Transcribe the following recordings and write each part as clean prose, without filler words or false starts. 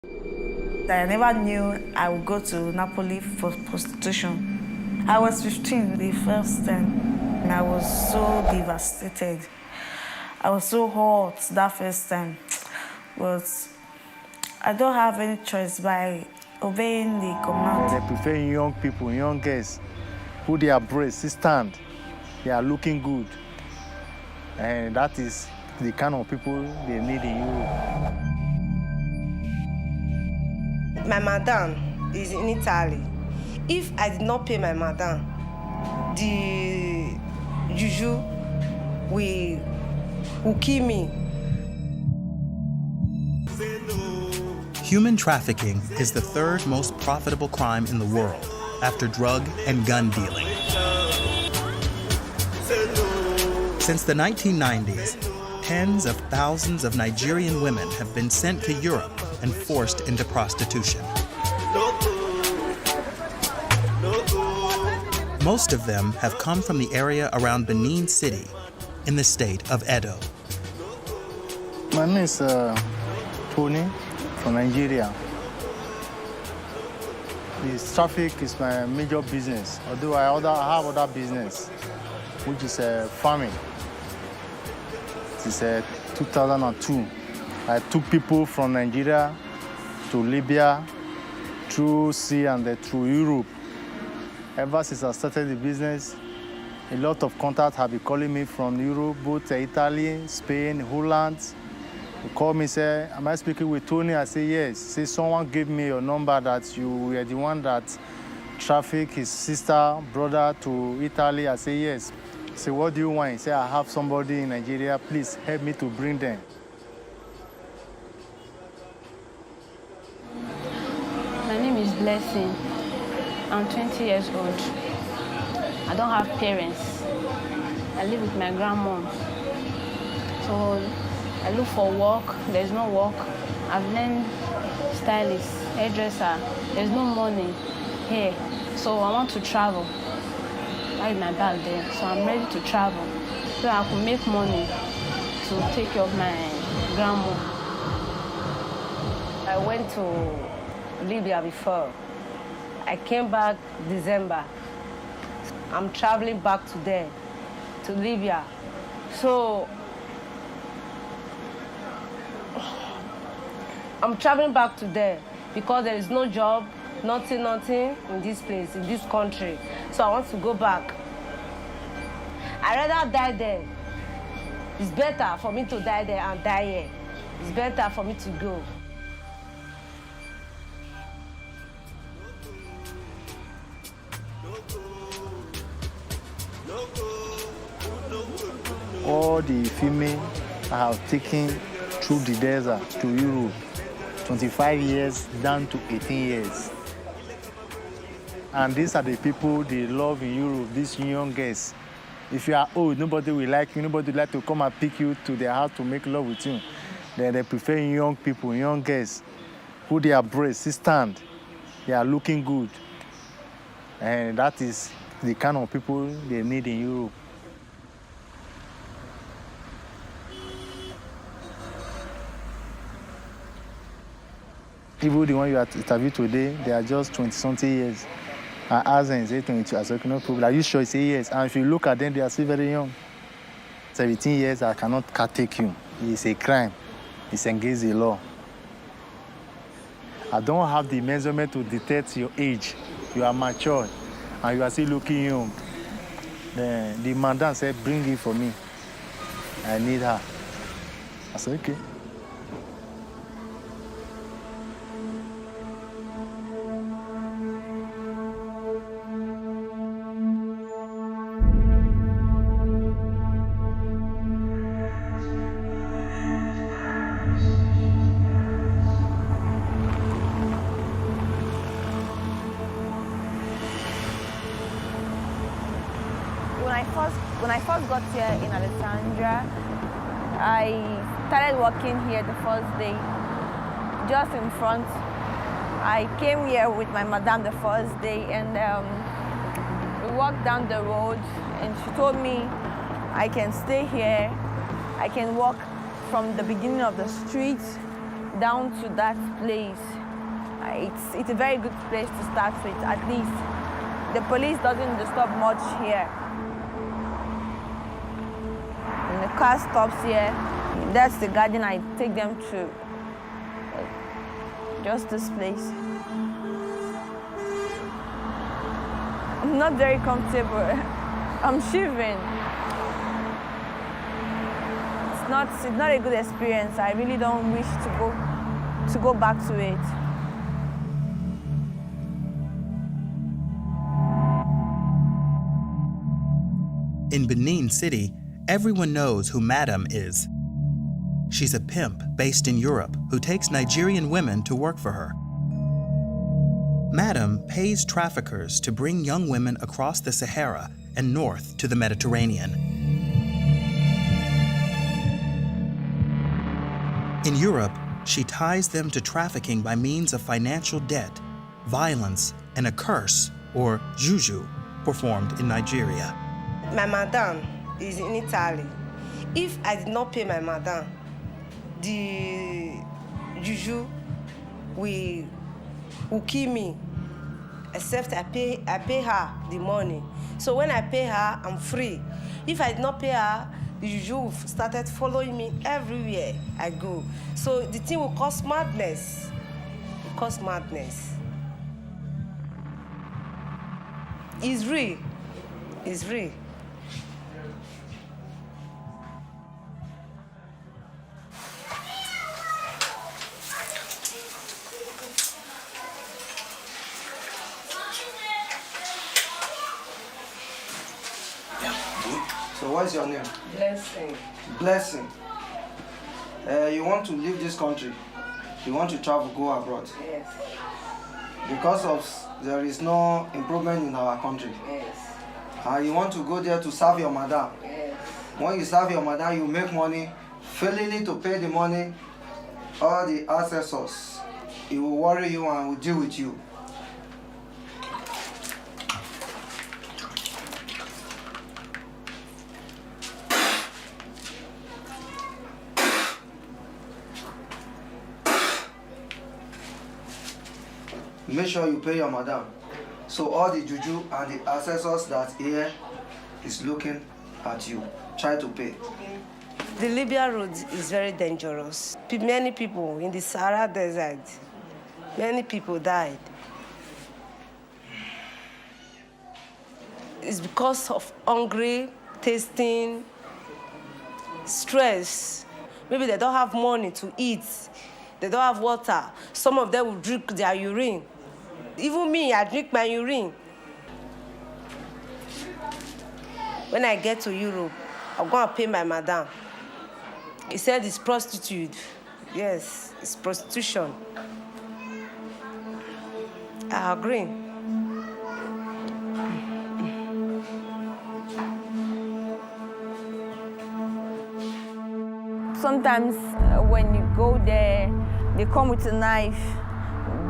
I never knew I would go to Napoli for prostitution. I was 15 the first time, and I was so devastated. I was so hurt that first time, but I don't have any choice by obeying the command. They prefer young people, young girls, who they are braced, stand, they are looking good. And that is the kind of people they need in Europe. My madam is in Italy. If I did not pay my madam, the juju will kill me. Human trafficking is the third most profitable crime in the world after drug and gun dealing. Since the 1990s, tens of thousands of Nigerian women have been sent to Europe and forced into prostitution. Most of them have come from the area around Benin City in the state of Edo. My name is Tony from Nigeria. This traffic is my major business, although I have other business, which is farming. This is 2002. I took people from Nigeria to Libya, through sea and through Europe. Ever since I started the business, a lot of contacts have been calling me from Europe, both Italy, Spain, Holland. They call me, say, am I speaking with Tony? I say, yes. Say, someone gave me your number that you were the one that trafficked his sister, brother to Italy. I say, yes. Say, what do you want? He say, I have somebody in Nigeria. Please help me to bring them. My name is Blessing. I'm 20 years old. I don't have parents. I live with my grandmom. So I look for work. There's no work. I've learned stylist, hairdresser. There's no money here. So I want to travel. I had my bag there. So I'm ready to travel. So I could make money to take care of my grandma. I went to Libya before. I came back December. I'm traveling back to there, to Libya. So I'm traveling back to there because there is no job, nothing in this place, in this country. So I want to go back. I'd rather die there. It's better for me to die there and die here. It's better for me to go. All the female I have taken through the desert to Europe, 25 years down to 18 years. And these are the people they love in Europe, these young girls. If you are old, nobody will like you, nobody will like to come and pick you to their house to make love with you. Then they prefer young people, young girls, who they are braced, stand, they are looking good. And that is the kind of people they need in Europe. Even the one you are interviewed today, they are just 20-something years. I asked them, say 22. I said, no problem. Are you sure? He said, yes. And if you look at them, they are still very young. 17 years, I cannot take you. It's a crime. It's against the law. I don't have the measurement to detect your age. You are mature, and you are still looking young. The madam said, bring it for me. I need her. I said, okay. When I first got here in Alexandria, I started working here the first day, just in front. I came here with my madam the first day, and we walked down the road, and she told me I can stay here. I can walk from the beginning of the street down to that place, it's a very good place to start with, at least. The police doesn't disturb much here. And the car stops here. That's the garden I take them to. Just this place. I'm not very comfortable. I'm shivering. It's not a good experience. I really don't wish to go back to it. In Benin City, everyone knows who Madam is. She's a pimp based in Europe who takes Nigerian women to work for her. Madam pays traffickers to bring young women across the Sahara and north to the Mediterranean. In Europe, she ties them to trafficking by means of financial debt, violence, and a curse, or juju, performed in Nigeria. My madam is in Italy. If I did not pay my madam, the juju will kill me, except I pay her the money. So when I pay her, I'm free. If I did not pay her, the juju started following me everywhere I go. So the thing will cause madness. It cause madness. It's real. It's real. So what's your name? Blessing. Blessing. You want to leave this country? You want to travel, go abroad? Yes. Because of there is no improvement in our country. Yes. You want to go there to serve your madam. Yes. When you serve your madam, you make money. Failing to pay the money, all the assessors, he will worry you and will deal with you. Make sure you pay your madam. So all the juju and the assessors that here is looking at you. Try to pay. The Libya road is very dangerous. Many people in the Sahara Desert, many people died. It's because of hungry, tasting, stress. Maybe they don't have money to eat. They don't have water. Some of them will drink their urine. Even me, I drink my urine. When I get to Europe, I'm going to pay my madam. He said it's prostitute. Yes, it's prostitution. I agree. Sometimes when you go there, they come with a knife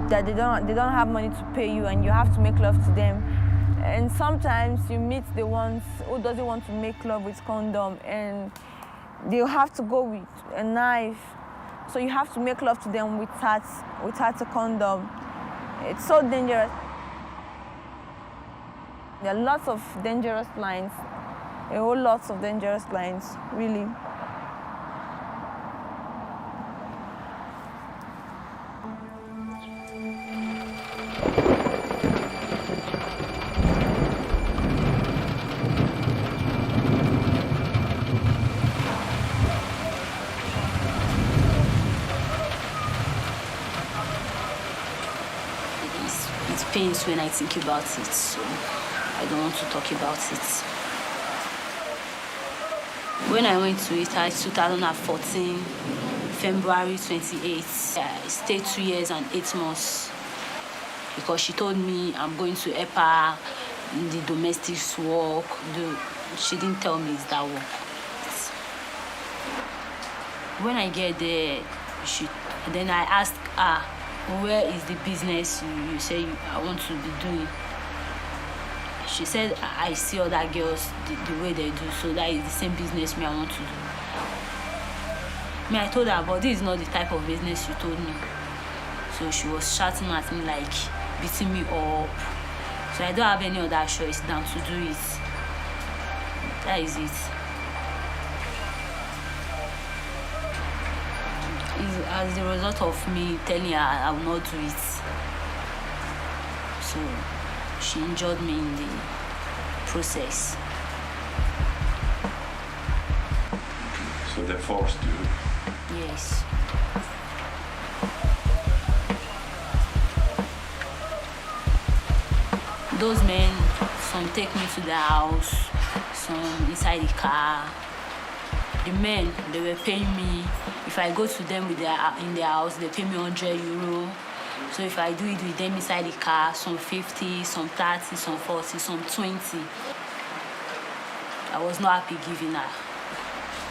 that they don't have money to pay you, and you have to make love to them. And sometimes you meet the ones who doesn't want to make love with condom, and they'll have to go with a knife. So you have to make love to them without a condom. It's so dangerous. There are lots of dangerous lines, a whole lot of dangerous lines, really. It pains when I think about it, so I don't want to talk about it. When I went to Italy, 2014, February 28th, I stayed 2 years and 8 months because she told me I'm going to help her in the domestic work. She didn't tell me it's that work. When I get there, then I asked her, where is the business you say I want to be doing? She said, I see other girls the way they do, so that is the same business I want to do. Me, I told her, but this is not the type of business you told me. So she was shouting at me, like beating me up. So I don't have any other choice than to do it. That is it. It's as a result of me telling her I will not do it. So she injured me in the process. So they forced you? Yes. Those men, some take me to their house, some inside the car. The men, they were paying me. If I go to them in their house, they pay me €100. So if I do it with them inside the car, some 50, some 30, some 40, some 20. I was not happy giving her.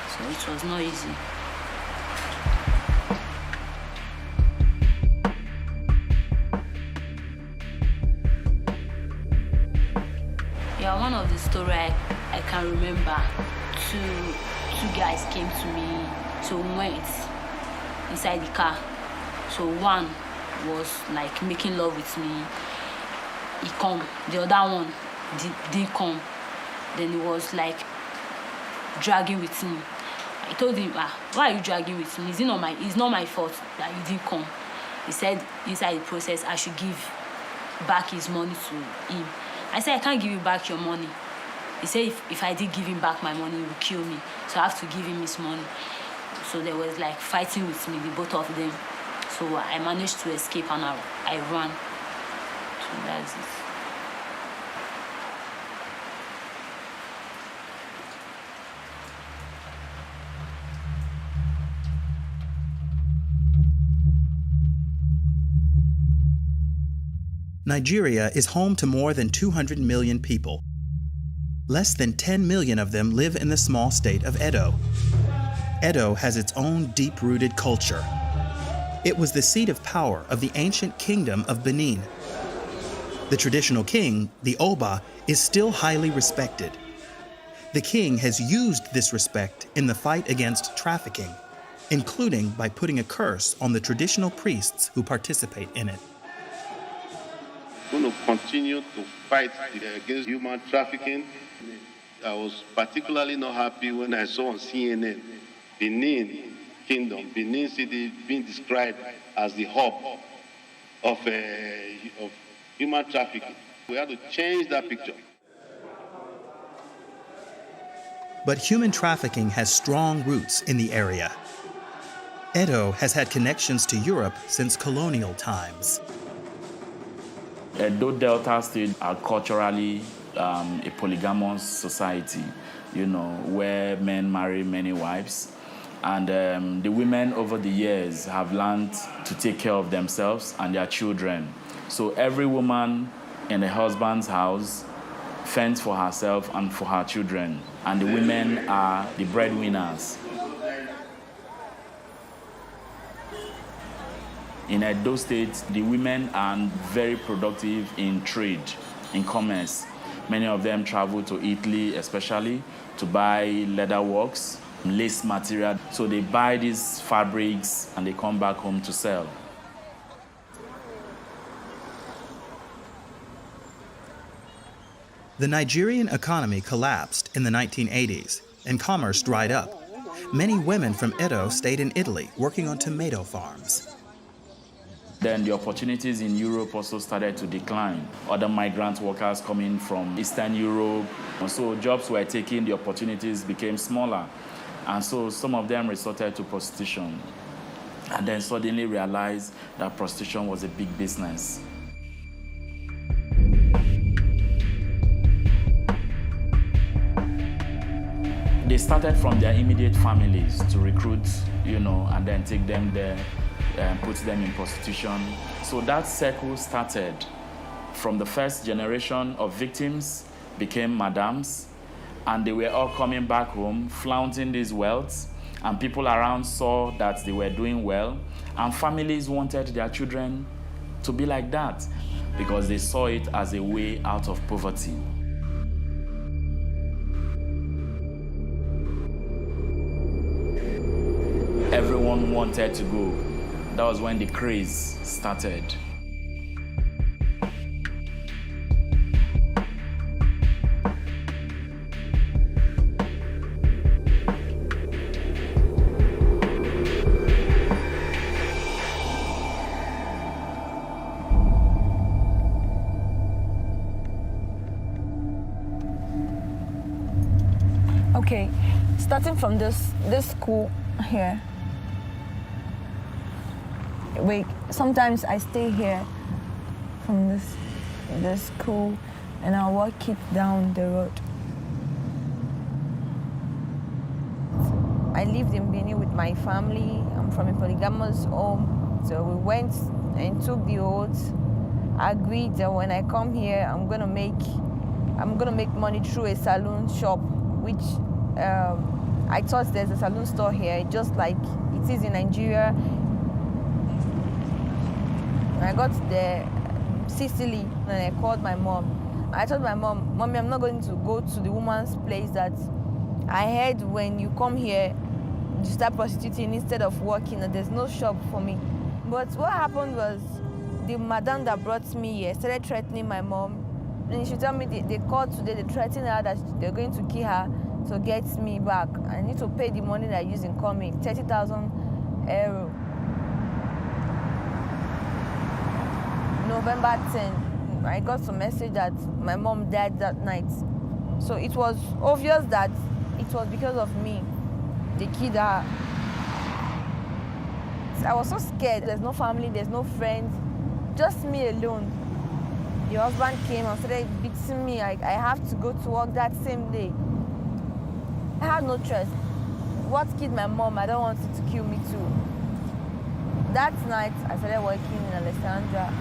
So it was not easy. Yeah, one of the stories I can remember, two guys came to me, so we went inside the car. So one was like making love with me. He come. The other one didn't come. Then he was like dragging with me. I told him, why are you dragging with me? It's not my fault that you didn't come. He said inside the process I should give back his money to him. I said, I can't give you back your money. He said if I did give him back my money, he would kill me. So I have to give him his money. So there was like fighting with me, the both of them. So I managed to escape and I ran. So that's it. Nigeria is home to more than 200 million people. Less than 10 million of them live in the small state of Edo. Edo has its own deep-rooted culture. It was the seat of power of the ancient kingdom of Benin. The traditional king, the Oba, is still highly respected. The king has used this respect in the fight against trafficking, including by putting a curse on the traditional priests who participate in it. Going to continue to fight against human trafficking. I was particularly not happy when I saw on CNN Benin Kingdom, Benin City being described as the hub of human trafficking. We had to change that picture. But human trafficking has strong roots in the area. Edo has had connections to Europe since colonial times. Edo Delta State are culturally a polygamous society, where men marry many wives. And the women over the years have learned to take care of themselves and their children. So every woman in a husband's house fends for herself and for her children. And the women are the breadwinners. In Edo State, the women are very productive in trade, in commerce. Many of them travel to Italy, especially, to buy leather works, lace material. So they buy these fabrics and they come back home to sell. The Nigerian economy collapsed in the 1980s and commerce dried up. Many women from Edo stayed in Italy working on tomato farms. Then the opportunities in Europe also started to decline. Other migrant workers coming from Eastern Europe. So jobs were taken, the opportunities became smaller. And so some of them resorted to prostitution. And then suddenly realized that prostitution was a big business. They started from their immediate families to recruit, and then take them there and put them in prostitution. So that circle started from the first generation of victims, became madams, and they were all coming back home, flaunting this wealth, and people around saw that they were doing well, and families wanted their children to be like that because they saw it as a way out of poverty. Every everyone wanted to go. That was when the craze started. Okay, starting from this school here. Wait, sometimes I stay here from this school and I walk it down the road. I lived in Benin with my family. I'm from a polygamous home. So we went and took the oath, agreed that when I come here, I'm gonna make money through a salon shop, which I thought there's a salon store here, just like it is in Nigeria. When I got to Sicily, and I called my mom. I told my mom, Mommy, I'm not going to go to the woman's place that I heard when you come here, you start prostituting instead of working, and there's no shop for me. But what happened was the madam that brought me here started threatening my mom. And she told me they called today, they threatened her that they're going to kill her to get me back. I need to pay the money that I used in coming, 30,000 euro. November 10, I got some message that my mom died that night. So it was obvious that it was because of me. They killed her. I was so scared. There's no family, there's no friends, just me alone. The husband came and started beating me. I have to go to work that same day. I had no choice. What killed my mom, I don't want it to kill me too. That night, I started working in Alexandria.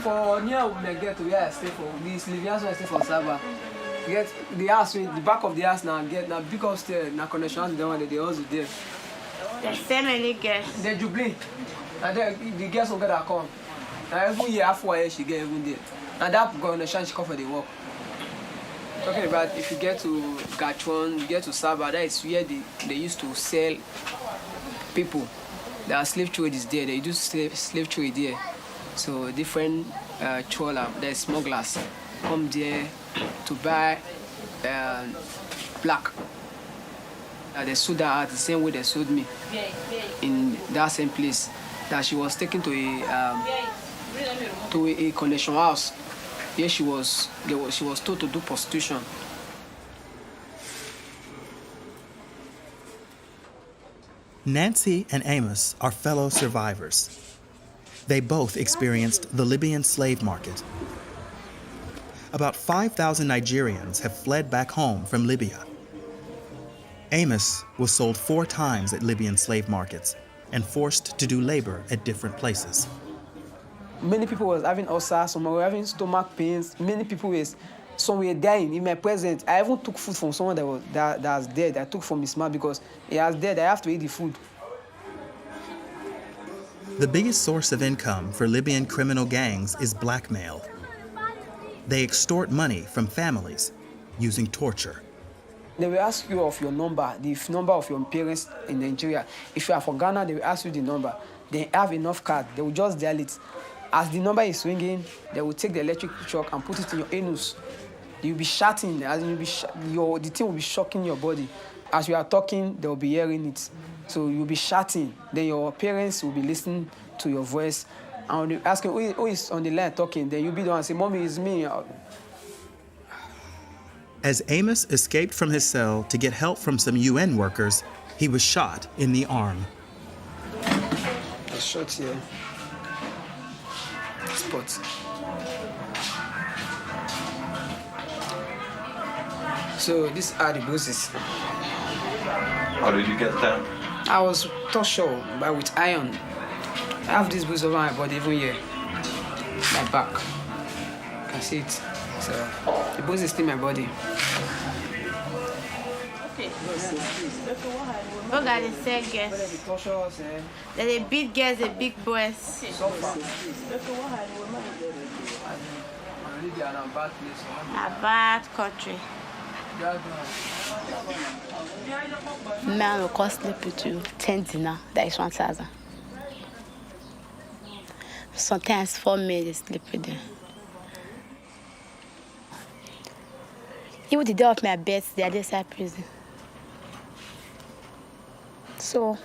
For near we get to where I stay for this Libyans where I stay for Saba. Get the house, the back of the house now get now big upstairs, now connection the one that they also there. There's so many guests. They jubilee. And then the guests will get that come. And every year after a year she get even there. And that connection she come for the work. Talking about if you get to Gachon, you get to Saba, that is where they used to sell people. There are slave trade is there, they do slave trade there. So different trawler, there's smugglers come there to buy black. They sold her at the same way they sold me in that same place. That she was taken to a connection house. Here she was told to do prostitution. Nancy and Amos are fellow survivors. They both experienced the Libyan slave market. About 5,000 Nigerians have fled back home from Libya. Amos was sold 4 times at Libyan slave markets and forced to do labor at different places. Many people was having ulcers, some were having stomach pains, some were dying. In my presence, I even took food from someone that was dead. I took from his mouth because he was dead. I have to eat the food. The biggest source of income for Libyan criminal gangs is blackmail. They extort money from families using torture. They will ask you of your number, the number of your parents in Nigeria. If you are from Ghana, they will ask you the number. They have enough card, they will just dial it. As the number is swinging, they will take the electric shock and put it in your anus. You'll be shouting, the thing will be shocking your body. As you are talking, they will be hearing it. So you'll be shouting, then your parents will be listening to your voice. And when you ask who is on the line talking, then you'll be the one and say, Mommy, it's me. As Amos escaped from his cell to get help from some UN workers, he was shot in the arm. A shot here. Spot. So these are the bruises. How did you get them? I was tortured with iron. I have this bruise over my body, even here. My back. You can see it. So the bruise is still in my body. Look at the sad girls. They beat girls, they big boys. A bad country. Man will cost sleep with you 10 dinar, that is 1,000. Sometimes 4 men they sleep with them. Even the day of my birth, they are inside prison. So,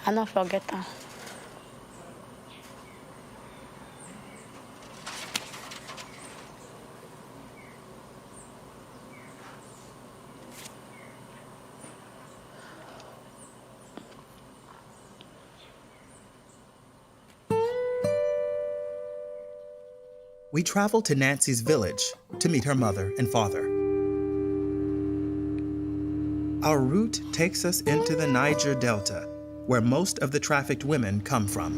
I'll not forget them. We travel to Nancy's village to meet her mother and father. Our route takes us into the Niger Delta, where most of the trafficked women come from.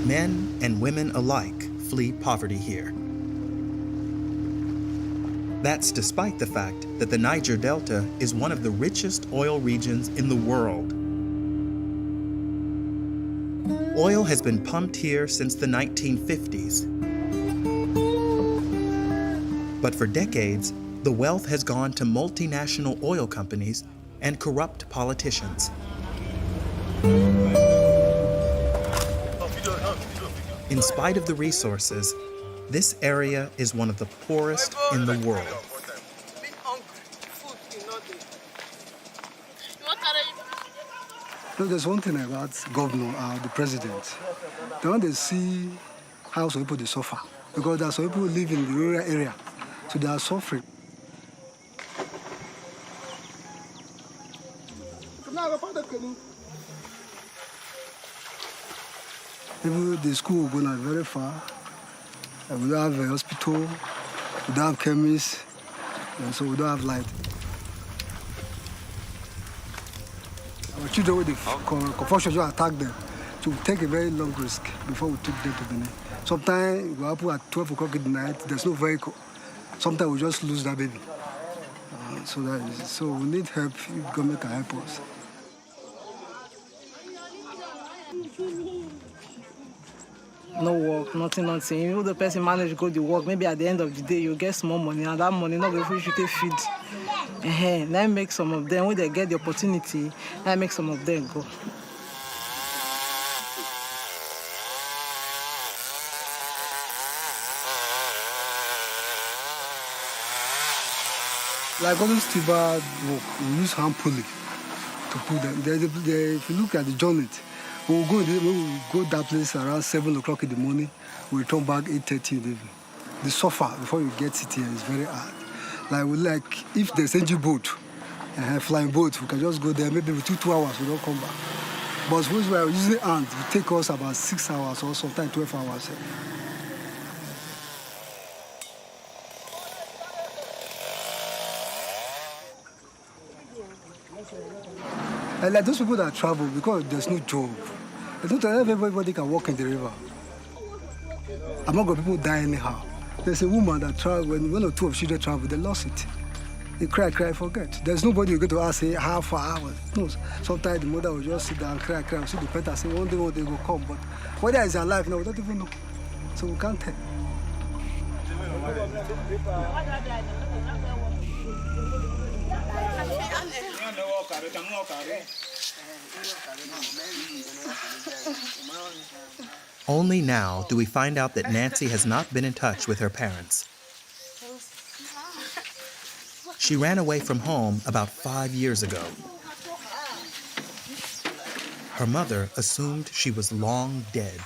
Men and women alike flee poverty here. That's despite the fact that the Niger Delta is one of the richest oil regions in the world. Oil has been pumped here since the 1950s. But for decades, the wealth has gone to multinational oil companies and corrupt politicians. In spite of the resources, this area is one of the poorest in the world. No, there's one thing about governor and the president. They want to see how some people they suffer. Because there are some people who live in the rural area, so they are suffering. Even the school go not very far. We don't have a hospital, we don't have chemists, and so we don't have light. Our children, with the confusion, just attack them. So we take a very long risk before we took them to Benin. Sometimes we happen at 12 o'clock in the night, there's no vehicle. Sometimes we just lose that baby. So we need help if government can help us. No work, nothing. Even the person manage to go to work, maybe at the end of the day you get small money, and that money not going to feed. That makes some of them, when they get the opportunity, that makes some of them go. Like all those timber work, we use hand pulley to pull them. If you look at the journey, we will go that place around 7 o'clock in the morning. We return back 8:30 in the evening. The suffer before you get it here is very hard. Like if there's engine boat, flying boat, we can just go there. Maybe within 2 hours we don't come back. But once we are using hand, it take us about 6 hours or sometimes 12 hours. And like those people that travel because there's no job. Not everybody can walk in the river. Among the people die anyhow. There's a woman that traveled, when 1 or 2 of children travel, they lost it. They cry, forget. There's nobody you go to ask, say, how far? No. Sometimes the mother will just sit down, cry. See the parent and say, one day they will come. But whether it's alive now, we don't even know. So we can't tell. Only now do we find out that Nancy has not been in touch with her parents. She ran away from home about 5 years ago. Her mother assumed she was long dead.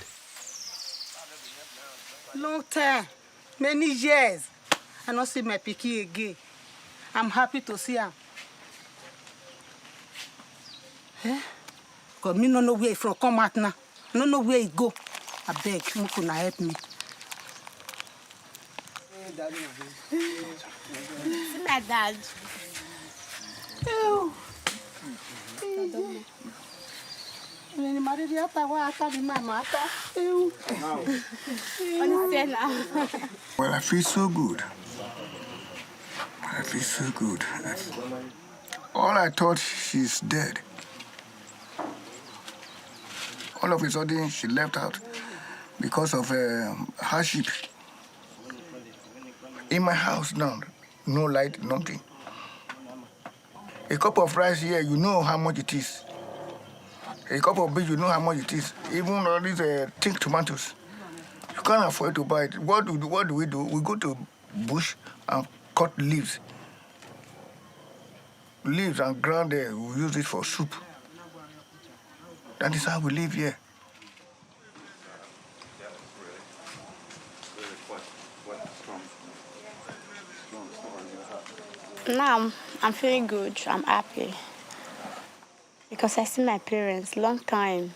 Long time, many years. I don't see my picky again. I'm happy to see her. Because me don't know where he from come out now. I don't know where he go. I beg, you could help me. See my dad. Oh. Well, I feel so good. I feel so good. All I thought, she's dead. All of a sudden, she left out because of hardship. In my house now, no light, nothing. A cup of rice here, you know how much it is. A cup of beef, you know how much it is. Even all these thick tomatoes, you can't afford to buy it. What do we do? We go to bush and cut leaves. Leaves and ground there, we use it for soup. That is how we live here. Now, I'm feeling good. I'm happy. Because I see my parents long time.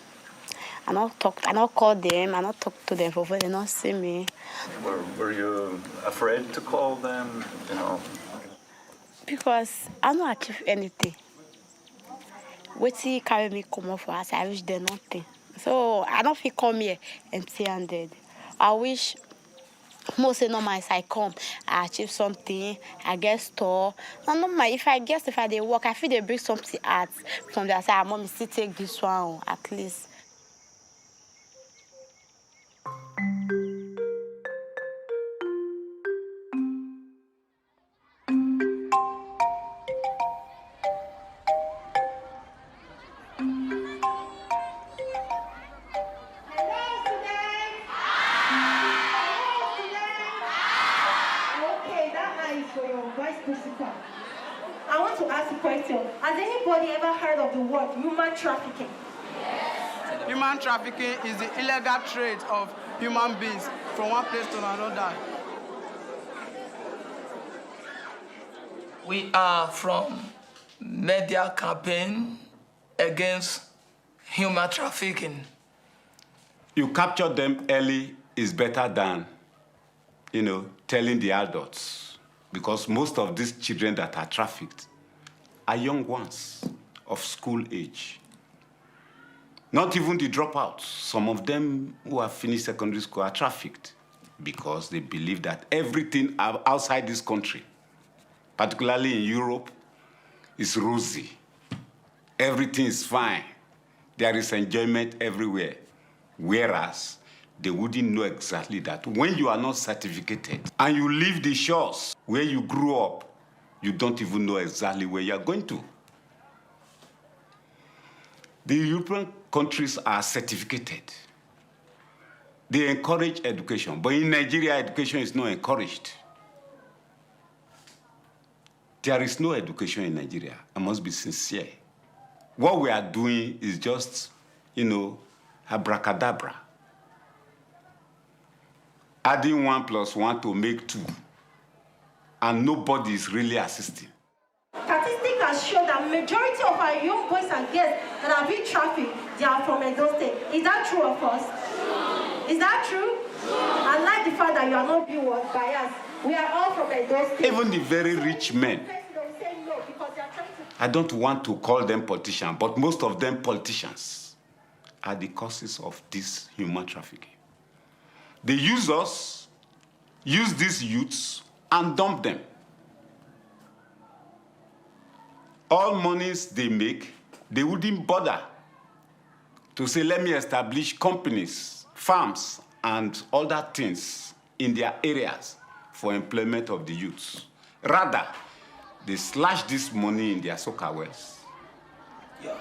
I not call them, I not talk to them for they not see me. Were you afraid to call them, you know? Because I don't achieve anything. Wait carry me come off for us, I wish there nothing. So I don't feel come here empty-handed. I wish most normal as I come, I achieve something, I get store. No, normal, if I they work, I feel they bring something out from their side. Mommy still take this one at least. I want to ask a question. Has anybody ever heard of the word human trafficking? Yes. Human trafficking is the illegal trade of human beings from one place to another. We are from media campaign against human trafficking. You capture them early is better than, telling the adults. Because most of these children that are trafficked are young ones of school age. Not even the dropouts. Some of them who have finished secondary school are trafficked because they believe that everything outside this country, particularly in Europe, is rosy. Everything is fine. There is enjoyment everywhere. Whereas they wouldn't know exactly that when you are not certificated and you leave the shores where you grew up, you don't even know exactly where you are going to. The European countries are certificated. They encourage education, but in Nigeria, education is not encouraged. There is no education in Nigeria. I must be sincere. What we are doing is just, abracadabra. Adding 1 + 1 to make 2. And nobody is really assisting. Statistics has shown that majority of our young boys and girls that are being trafficked, they are from Edo State. Is that true of us? Is that true? I like the fact that you are not being biased. We are all from Edo State. Even the very rich men. I don't want to call them politicians, but most of them politicians are the causes of this human trafficking. They use us, use these youths, and dump them. All monies they make, they wouldn't bother to say, let me establish companies, farms, and other things in their areas for employment of the youths. Rather, they slash this money in their soccer wells. Yeah.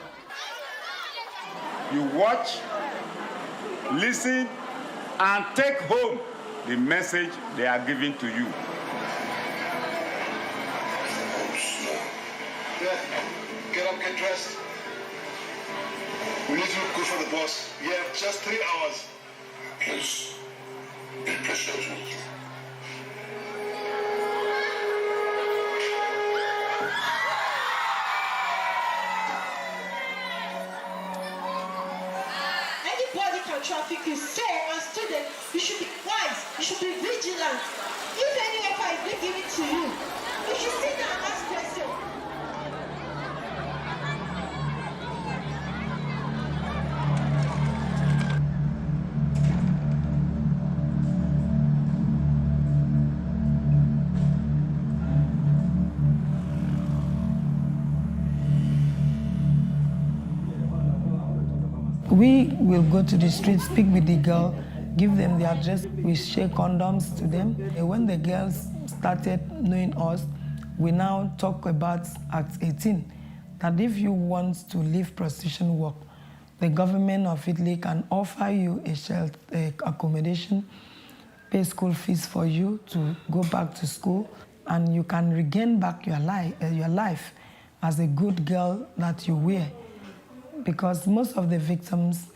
You watch, listen, and take home the message they are giving to you. Yeah. Get up, get dressed. We need to go for the bus. You have just 3 hours. Please, be patient. Anybody can traffic you. So, as students, you should be wise. You should be vigilant. If any offer is being given to you, you should sit down and ask questions. We will go to the street, speak with the girl, give them the address, we share condoms to them. And when the girls started knowing us, we now talk about at 18, that if you want to leave prostitution work, the government of Italy can offer you a shelter, accommodation, pay school fees for you to go back to school, and you can regain back your life as a good girl that you were. Because most of the victims,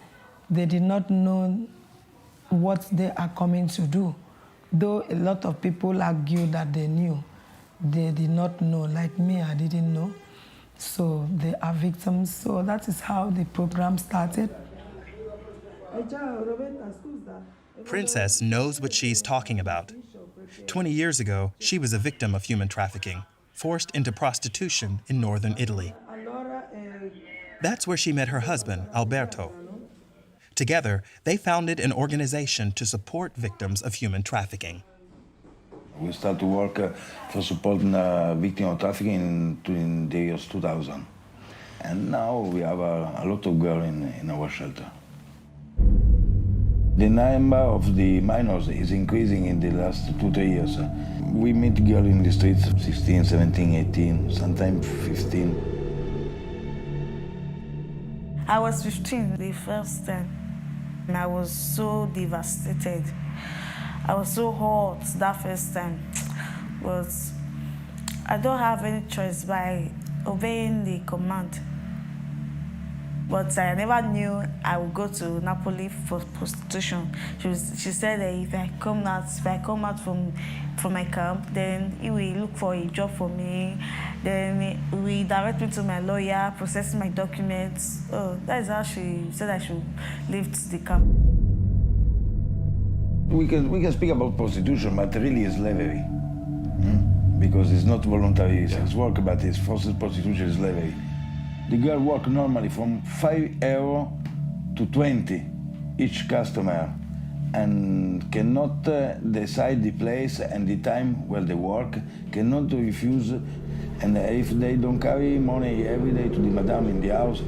they did not know what they are coming to do. Though a lot of people argue that they knew, they did not know. Like me, I didn't know. So they are victims. So that is how the program started. Princess knows what she's talking about. 20 years ago, she was a victim of human trafficking, forced into prostitution in northern Italy. That's where she met her husband, Alberto. Together, they founded an organization to support victims of human trafficking. We started to work for supporting victims of trafficking in the years 2000. And now we have a lot of girls in our shelter. The number of the minors is increasing in the last 2-3 years. We meet girls in the streets, 16, 17, 18, sometimes 15. I was 15 the first time, and I was so devastated. I was so hurt that first time, but I don't have any choice by obeying the command. But I never knew I would go to Napoli for prostitution. She said that if I come out from my camp, then he will look for a job for me. Then he will direct me to my lawyer, process my documents. Oh, that is how she said I should leave the camp. We can speak about prostitution, but really it's slavery. Because it's not voluntary sex work, but it's forced prostitution, slavery. The girl work normally from €5 to 20 each customer, and cannot decide the place and the time where they work, cannot refuse, and if they don't carry money every day to the madam in the house,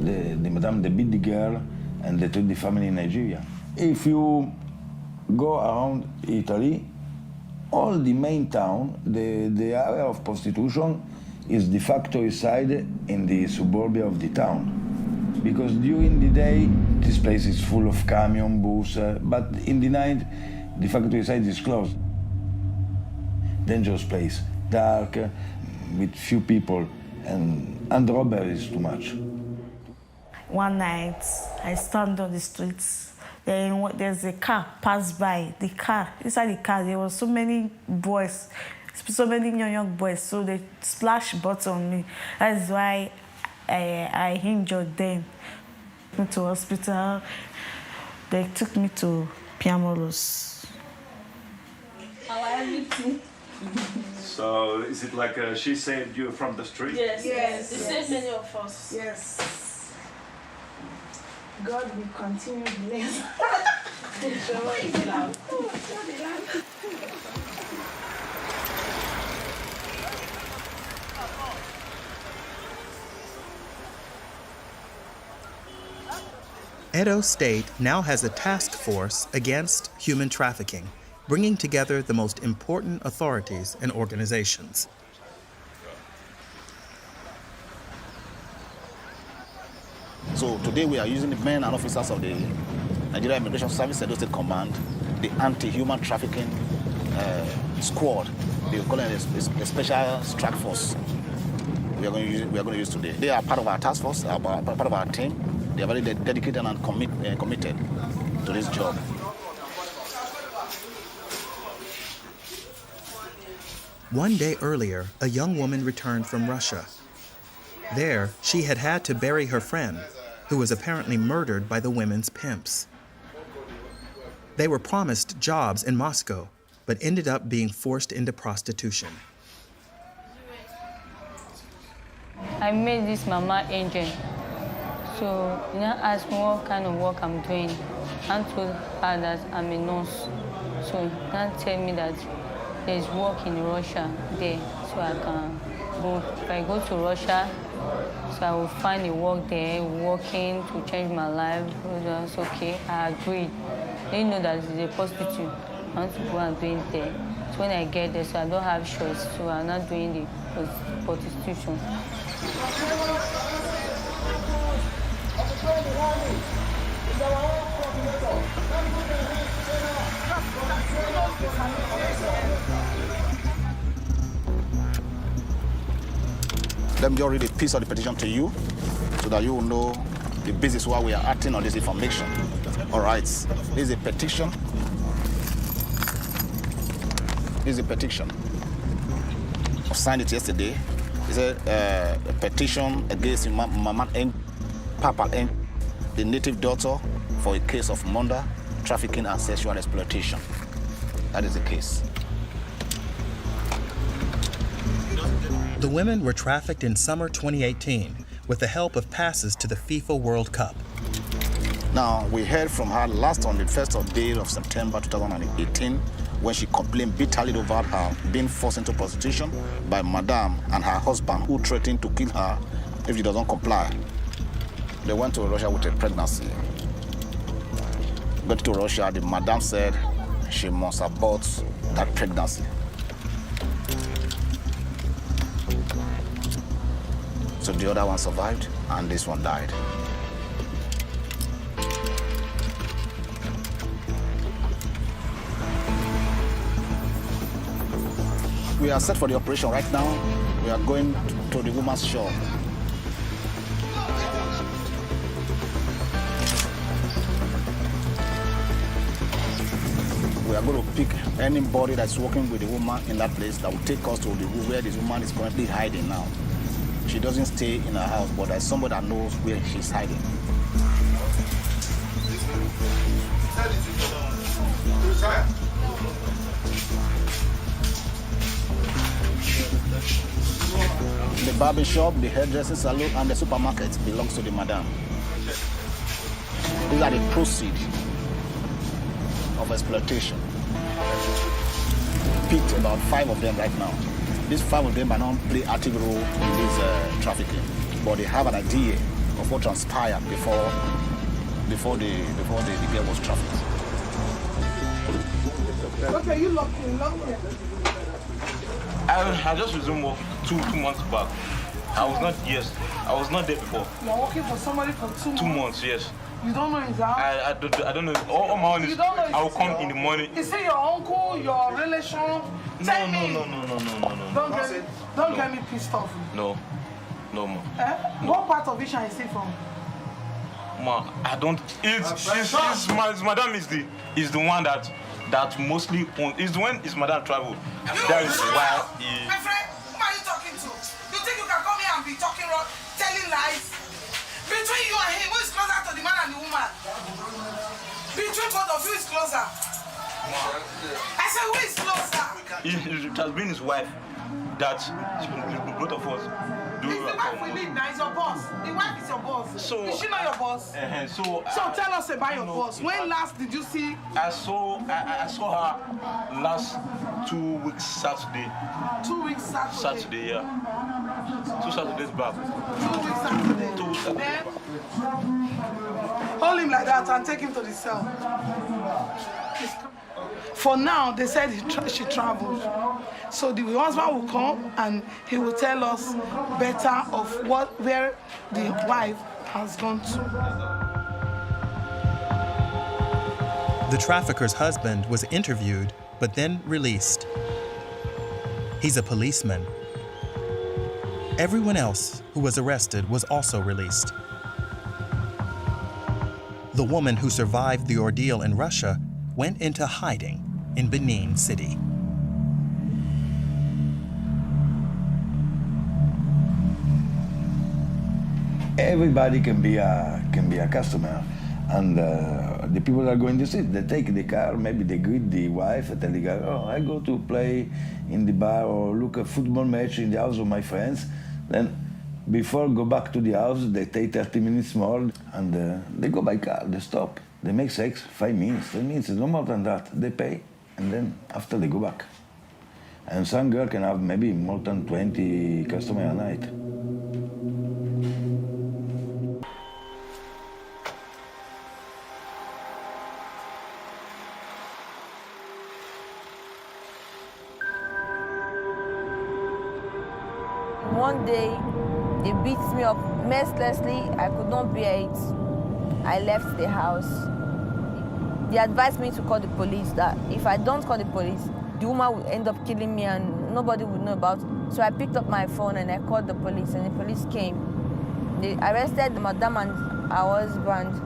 the madam, they beat the girl and they take the family in Nigeria. If you go around Italy, all the main town, the area of prostitution is the factory side in the suburbia of the town. Because during the day, this place is full of camion, bus, but in the night, the factory side is closed. Dangerous place, dark, with few people, and robbery is too much. One night, I stand on the streets. Then there's a car passed by. Inside the car, there were so many boys, so many young boys, so they splashed butt on me. That's why I injured them. Went to hospital. They took me to Piamolos. So is it like she saved you from the street? Yes. Yes. They saved many of us. Yes. God will continue to bless. Edo State now has a task force against human trafficking, bringing together the most important authorities and organizations. So today we are using the men and officers of the Nigerian Immigration Service Edo State Command, the anti-human trafficking squad. They call it a special strike force. We are going to use today. They are part of our task force, part of our team. They are very dedicated and committed to this job. One day earlier, a young woman returned from Russia. There, she had to bury her friend, who was apparently murdered by the women's pimps. They were promised jobs in Moscow, but ended up being forced into prostitution. I met this mama agent. So you know, asked me what kind of work I'm doing. I told her that I'm a nurse. So now tell me that there's work in Russia there, so I can go. If I go to Russia, So I will find a work there, working to change my life. It's okay, I agreed. They know that it's a prostitute. I want to go and do it there. So when I get there, so I don't have choice, so I'm not doing the prostitution. Let me just read a piece of the petition to you so that you will know the basis why we are acting on this information. All right, this is a petition. This is a petition. I signed it yesterday. It's a petition against Mama N, Papa N, the native daughter, for a case of murder, trafficking, and sexual exploitation. That is the case. The women were trafficked in summer 2018 with the help of passes to the FIFA World Cup. Now, we heard from her last on the 1st day of September 2018 when she complained bitterly over her being forced into prostitution by Madame and her husband, who threatened to kill her if she doesn't comply. They went to Russia with a pregnancy. Got to Russia, the Madame said she must abort that pregnancy. So the other one survived, and this one died. We are set for the operation right now. We are going to the woman's shop. We are going to pick anybody that's working with the woman in that place that will take us to where this woman is currently hiding now. She doesn't stay in her house, but there's somebody that knows where she's hiding. The barber shop, the hairdressing salon, and the supermarket belongs to the madam. These are the proceeds of exploitation. Picked about 5 of them right now. These 5 of them might not play active role in this trafficking, but they have an idea of what transpired before the girl was trafficked. Okay, you locked in. I just resumed work two months back. I was not there before. You're working for somebody for 2 months? 2 months, yes. You don't know his house? I don't know. All my own is I will come in the morning. Is it your uncle, your relation? Tell me. No. Don't get me pissed off. No, ma. What part of Isha is he from? Ma, I don't. Madam is the one that mostly owns. Is when his madam travel. That is why he. My friend, who are you talking to? You think you can come here and be talking wrong, telling lies? Between you and him, who is closer to the man and the woman? Between both of you is closer. I said, who is closer? It has been his wife that both of us do. It's the wife we need now, is your boss. The wife is your boss. So, is she not your boss? So tell us about your boss. When last did you see? I saw her last 2 weeks Saturday. 2 weeks Saturday? Saturday, yeah. 2 Saturdays back. 2 weeks Saturday. 2 weeks Saturday. Then, hold him like that and take him to the cell. For now, they said she traveled. So the husband will come and he will tell us better of where the wife has gone to. The trafficker's husband was interviewed, but then released. He's a policeman. Everyone else who was arrested was also released. The woman who survived the ordeal in Russia went into hiding in Benin City. Everybody can be a customer, and the people that are going to see, they take the car, maybe they greet the wife and tell the guy, oh, I go to play in the bar or look a football match in the house of my friends. Then before go back to the house, they take 30 minutes more, and they go by car, they stop. They make sex, 5 minutes, 10 minutes, no more than that. They pay, and then after they go back. And some girl can have maybe more than 20 customers a night. one day, they beat me up mercilessly. I could not bear it. I left the house. They advised me to call the police, that if I don't call the police, the woman will end up killing me and nobody would know about it. So I picked up my phone and I called the police, and the police came. They arrested the madam and our husband.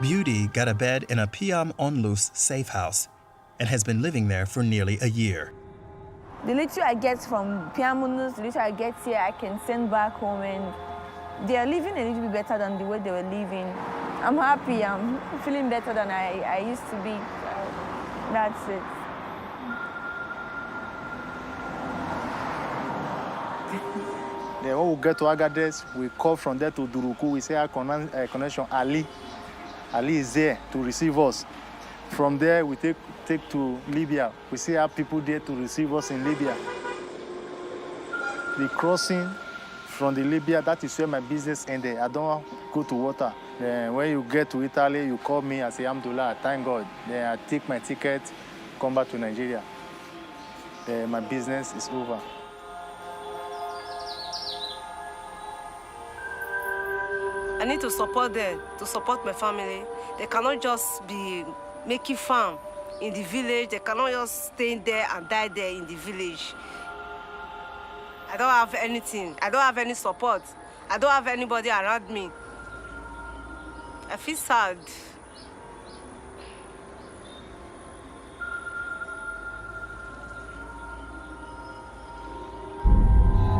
Beauty got a bed in a Piam Onlus safe house and has been living there for nearly a year. The little I get from Piamunus, the little I get here, I can send back home, and they are living a little bit better than the way they were living. I'm happy, I'm feeling better than I used to be. That's it. Then when we get to Agadez, we call from there to Duruku. We say our connection, Ali. Ali is there to receive us. From there, we take to Libya. We see our people there to receive us in Libya. The crossing from the Libya, that is where my business ended. I don't go to water. Then when you get to Italy, you call me, I say, Alhamdulillah, thank God. Then I take my ticket, come back to Nigeria. Then my business is over. I need to support them, to support my family. They cannot just be making farm in the village. They cannot just stay there and die there in the village. I don't have anything. I don't have any support. I don't have anybody around me. I feel sad.